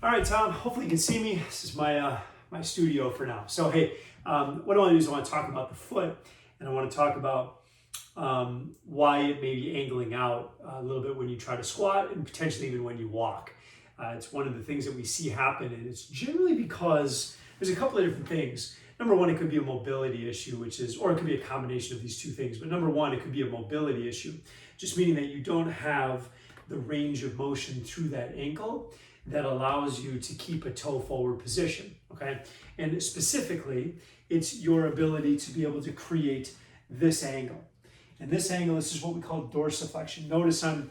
All right, Tom, hopefully you can see me. This is my studio for now. So, hey, what I want to do is I want to talk about the foot, and I want to talk about why it may be angling out a little bit when you try to squat and potentially even when you walk. It's one of the things that we see happen, and it's generally because there's a couple of different things. Number one, it could be a mobility issue, or it could be a combination of these two things. But number one, it could be a mobility issue, just meaning that you don't have the range of motion through that ankle that allows you to keep a toe forward position, okay? And specifically, it's your ability to be able to create this angle. And this angle, this is what we call dorsiflexion. Notice I'm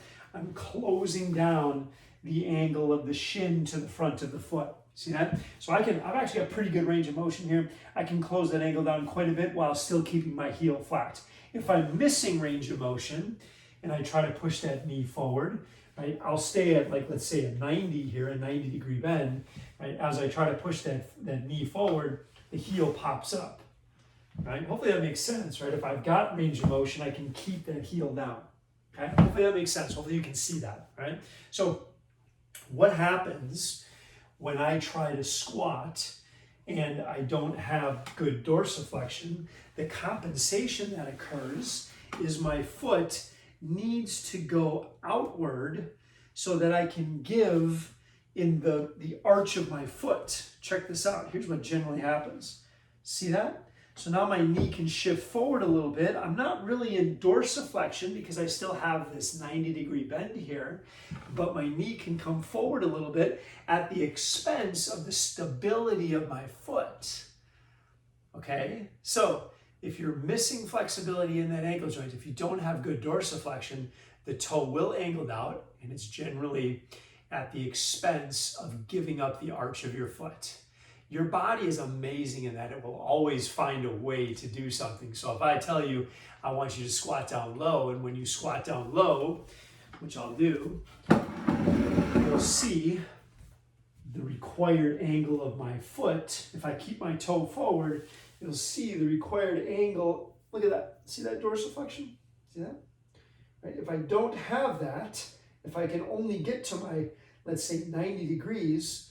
closing down the angle of the shin to the front of the foot. See that? So I've actually got pretty good range of motion here. I can close that angle down quite a bit while still keeping my heel flat. If I'm missing range of motion and I try to push that knee forward, right, I'll stay at, like, let's say a 90 here, a 90-degree bend, right? As I try to push that knee forward, the heel pops up, right? Hopefully that makes sense, right? If I've got range of motion, I can keep that heel down, okay? Hopefully that makes sense. Hopefully you can see that, right? So what happens when I try to squat and I don't have good dorsiflexion? The compensation that occurs is my foot needs to go outward so that I can give in the arch of my foot. Check this out. Here's what generally happens. See that? So now my knee can shift forward a little bit. I'm not really in dorsiflexion because I still have this 90-degree bend here, but my knee can come forward a little bit at the expense of the stability of my foot. Okay? So if you're missing flexibility in that ankle joint, if you don't have good dorsiflexion, the toe will angle out, and it's generally at the expense of giving up the arch of your foot. Your body is amazing in that it will always find a way to do something. So if I tell you, I want you to squat down low, and when you squat down low, which I'll do, you'll see the required angle of my foot. If I keep my toe forward, you'll see the required angle. Look at that. See that dorsiflexion? See that? Right? If I don't have that, if I can only get to my, let's say, 90 degrees,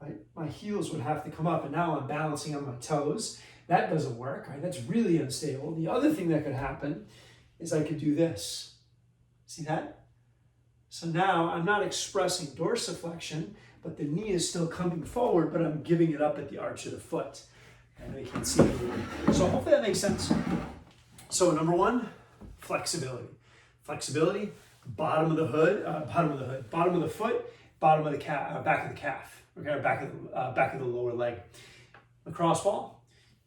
right, my heels would have to come up, and now I'm balancing on my toes. That doesn't work, right? That's really unstable. The other thing that could happen is I could do this. See that? So now I'm not expressing dorsiflexion, but the knee is still coming forward, but I'm giving it up at the arch of the foot. And you can see it. So hopefully that makes sense. So number one, flexibility. Flexibility, bottom of the foot, bottom of the calf, back of the calf, okay, back of the lower leg. Lacrosse ball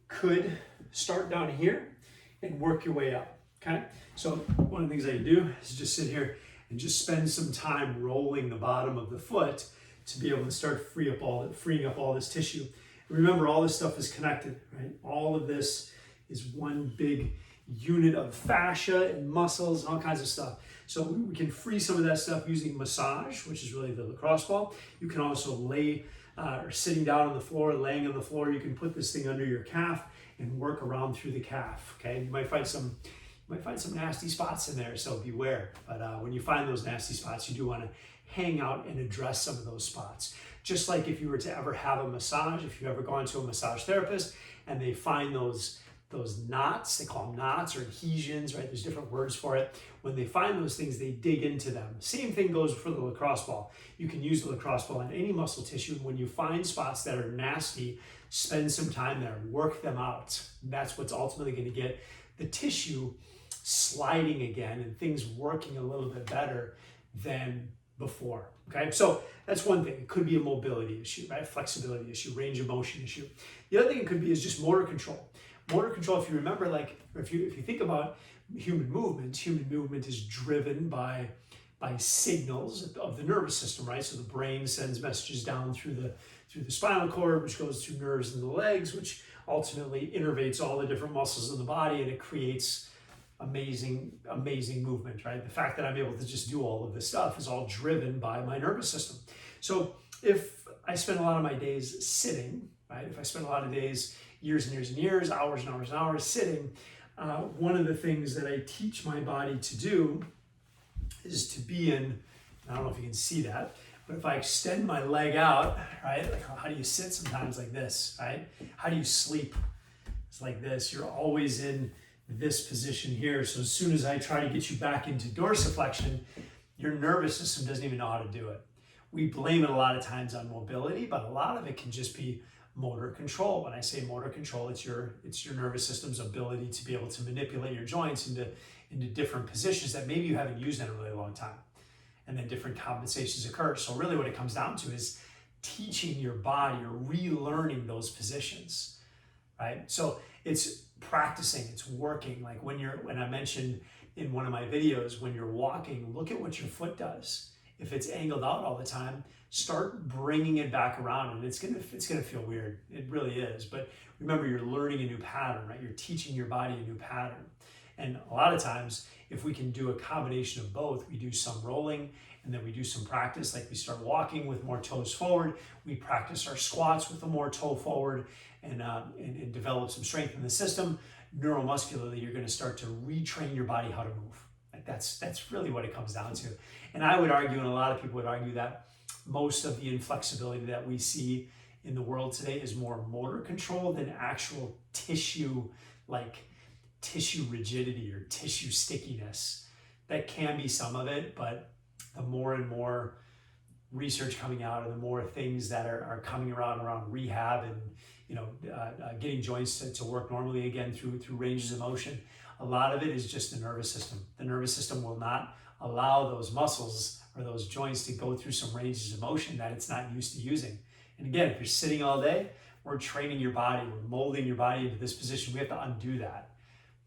could start down here and work your way up, okay? So one of the things that you do is just sit here and just spend some time rolling the bottom of the foot to be able to start freeing up all this tissue. Remember, all this stuff is connected, right? All of this is one big unit of fascia and muscles and all kinds of stuff. So we can free some of that stuff using massage, which is really the lacrosse ball. You can also lay or sitting down on the floor, laying on the floor. You can put this thing under your calf and work around through the calf. Okay, you might find some nasty spots in there, so beware. But when you find those nasty spots, you do want to hang out and address some of those spots. Just like if you were to ever have a massage, if you've ever gone to a massage therapist and they find those knots, they call them knots or adhesions, right? There's different words for it. When they find those things, they dig into them. Same thing goes for the lacrosse ball. You can use the lacrosse ball on any muscle tissue. And when you find spots that are nasty, spend some time there, work them out. That's what's ultimately going to get the tissue sliding again and things working a little bit better than before, okay? So that's one thing. It could be a mobility issue, right? Flexibility issue, range of motion issue. The other thing it could be is just motor control. Motor control, if you remember, like, if you think about human movement is driven by signals of the nervous system, right? So the brain sends messages down through the spinal cord, which goes through nerves in the legs, which ultimately innervates all the different muscles in the body, and it creates amazing movement, right? The fact that I'm able to just do all of this stuff is all driven by my nervous system. So if I spend a lot of my days sitting, right? If I spend a lot of days, years and years and years, hours and hours and hours sitting, one of the things that I teach my body to do is to be in, I don't know if you can see that, But if I extend my leg out, right, like how do you sit sometimes like this, right? How do you sleep? It's like this. You're always in this position here. So as soon as I try to get you back into dorsiflexion, your nervous system doesn't even know how to do it. We blame it a lot of times on mobility, but a lot of it can just be motor control. When I say motor control, it's your nervous system's ability to be able to manipulate your joints into different positions that maybe you haven't used in a really long time. And then different compensations occur. So really what it comes down to is teaching your body or relearning those positions, right? So it's practicing, it's working. Like when I mentioned in one of my videos, when you're walking, look at what your foot does. If it's angled out all the time, start bringing it back around, and it's gonna feel weird. It really is. But remember, you're learning a new pattern, right? You're teaching your body a new pattern. And a lot of times, if we can do a combination of both, we do some rolling and then we do some practice, like we start walking with more toes forward, we practice our squats with a more toe forward, and develop some strength in the system. Neuromuscularly, you're gonna start to retrain your body how to move. Like that's really what it comes down to. And I would argue, and a lot of people would argue, that most of the inflexibility that we see in the world today is more motor control than actual tissue, like tissue rigidity or tissue stickiness. That can be some of it, but the more and more research coming out and the more things that are coming around rehab and getting joints to work normally again through ranges of motion, a lot of it is just the nervous system. The nervous system will not allow those muscles or those joints to go through some ranges of motion that it's not used to using. And again, if you're sitting all day, we're training your body, we're molding your body into this position. We have to undo that.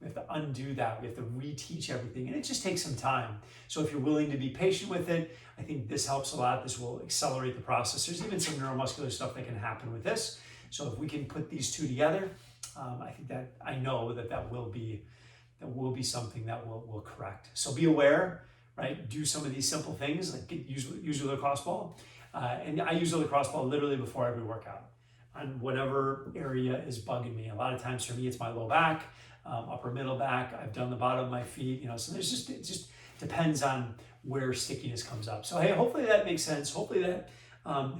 We have to undo that. We have to reteach everything. And it just takes some time. So if you're willing to be patient with it, I think this helps a lot. This will accelerate the process. There's even some neuromuscular stuff that can happen with this. So if we can put these two together, I know that will be something that will correct. So be aware, right? Do some of these simple things, like use a lacrosse ball. And I use a lacrosse ball literally before every workout on whatever area is bugging me. A lot of times for me, it's my low back, upper middle back. I've done the bottom of my feet, so it just depends on where stickiness comes up. So hey, hopefully that makes sense. Hopefully that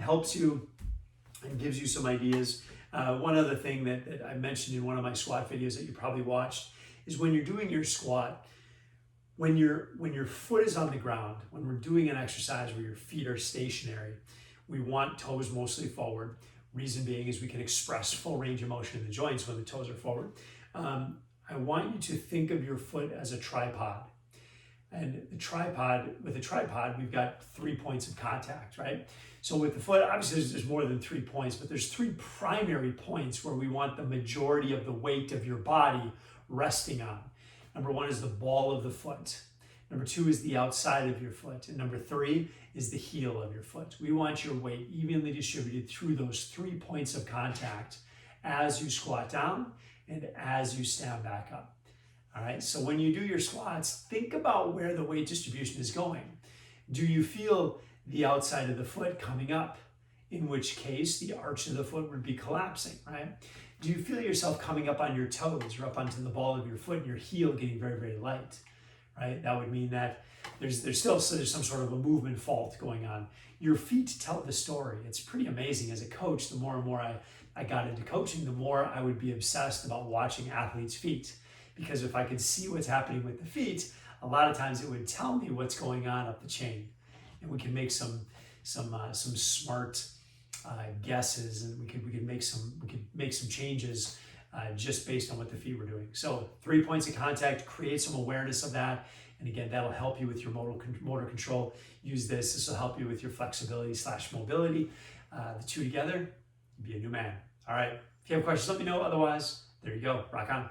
helps you and gives you some ideas. One other thing that I mentioned in one of my squat videos that you probably watched is when you're doing your squat, when your foot is on the ground, when we're doing an exercise where your feet are stationary, we want toes mostly forward. Reason being is we can express full range of motion in the joints when the toes are forward. I want you to think of your foot as a tripod. And with a tripod, we've got 3 points of contact, right? So with the foot, obviously there's more than 3 points, but there's 3 primary points where we want the majority of the weight of your body resting on. Number 1 is the ball of the foot. Number 2 is the outside of your foot. And number 3 is the heel of your foot. We want your weight evenly distributed through those 3 points of contact as you squat down and as you stand back up. All right, so when you do your squats, think about where the weight distribution is going. Do you feel the outside of the foot coming up? In which case, the arch of the foot would be collapsing, right? Do you feel yourself coming up on your toes or up onto the ball of your foot and your heel getting very, very light, right? That would mean that there's some sort of a movement fault going on. Your feet tell the story. It's pretty amazing. As a coach, the more and more I got into coaching, the more I would be obsessed about watching athletes' feet. Because if I could see what's happening with the feet, a lot of times it would tell me what's going on up the chain. And we can make some smart guesses, and we could make some changes just based on what the feet were doing. So 3 points of contact, create some awareness of that. And again, that'll help you with your motor control. Use this. This will help you with your flexibility / mobility. The two together, be a new man. All right. If you have questions, let me know. Otherwise, there you go. Rock on.